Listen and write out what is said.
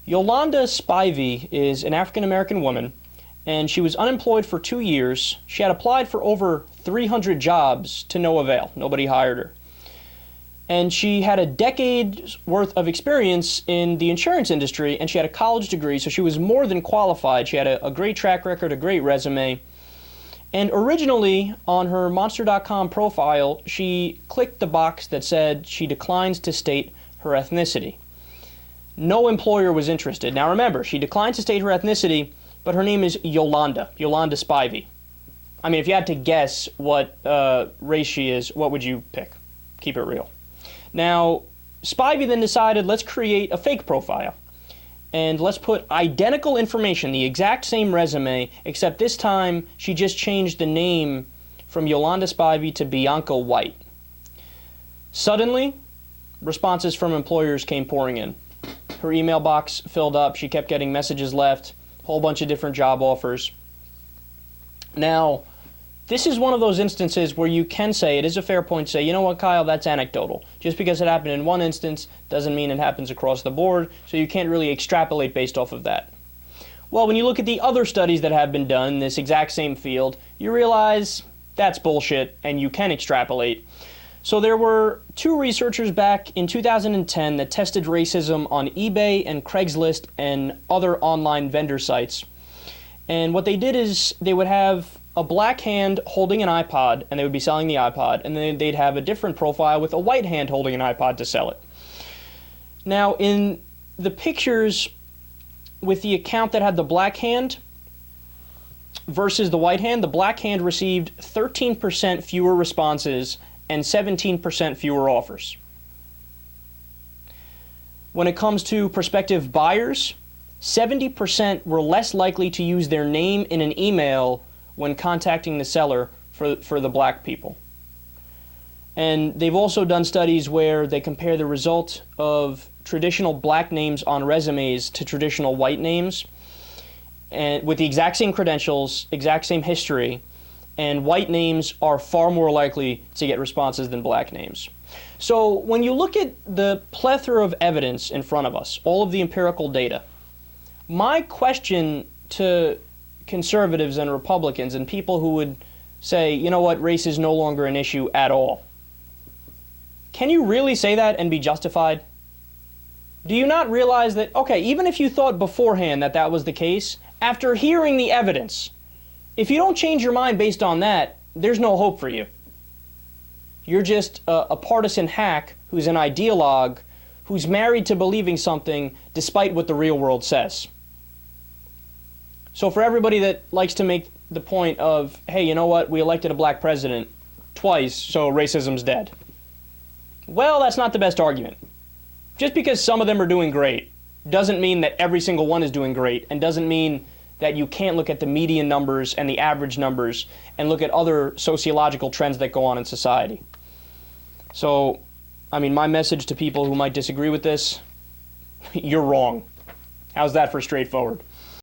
Yolanda Spivey is an African-American woman, and she was unemployed for 2 years. She had applied for over 300 jobs to no avail. Nobody hired her. And she had a decade's worth of experience in the insurance industry, and she had a college degree, so she was more than qualified. She had a great track record, a great resume. And originally, on her Monster.com profile, she clicked the box that said she declines to state her ethnicity. No employer was interested. Now remember, she declined to state her ethnicity, but her name is Yolanda Spivey. I mean, if you had to guess what race she is, what would you pick? Keep it real. Now, Spivey then decided, let's create a fake profile. And let's put identical information, the exact same resume, except this time she just changed the name from Yolanda Spivey to Bianca White. Suddenly, responses from employers came pouring in. Her email box filled up. She kept getting messages left, a whole bunch of different job offers. Now, this is one of those instances where you can say, it is a fair point to say, you know what, Kyle, that's anecdotal. Just because it happened in one instance doesn't mean it happens across the board, so you can't really extrapolate based off of that. Well, when you look at the other studies that have been done in this exact same field, you realize that's bullshit and you can extrapolate. So there were 2 researchers back in 2010 that tested racism on eBay and Craigslist and other online vendor sites. And what they did is they would have a black hand holding an iPod, and they would be selling the iPod, and then they'd have a different profile with a white hand holding an iPod to sell it. Now, in the pictures with the account that had the black hand versus the white hand, the black hand received 13% fewer responses and 17% fewer offers. When it comes to prospective buyers, 70% were less likely to use their name in an email when contacting the seller for the black people. And they've also done studies where they compare the result of traditional black names on resumes to traditional white names, and with the exact same credentials, exact same history, and white names are far more likely to get responses than black names. So when you look at the plethora of evidence in front of us, all of the empirical data, my question to conservatives and Republicans and people who would say, you know what, race is no longer an issue at all. Can you really say that and be justified? Do you not realize that, okay, even if you thought beforehand that that was the case, after hearing the evidence, if you don't change your mind based on that, there's no hope for you. You're just a partisan hack who's an ideologue who's married to believing something despite what the real world says. So for everybody that likes to make the point of, hey, you know what, we elected a black president twice, so racism's dead. Well, that's not the best argument. Just because some of them are doing great doesn't mean that every single one is doing great, and doesn't mean that you can't look at the median numbers and the average numbers and look at other sociological trends that go on in society. So, I mean, my message to people who might disagree with this, you're wrong. How's that for straightforward?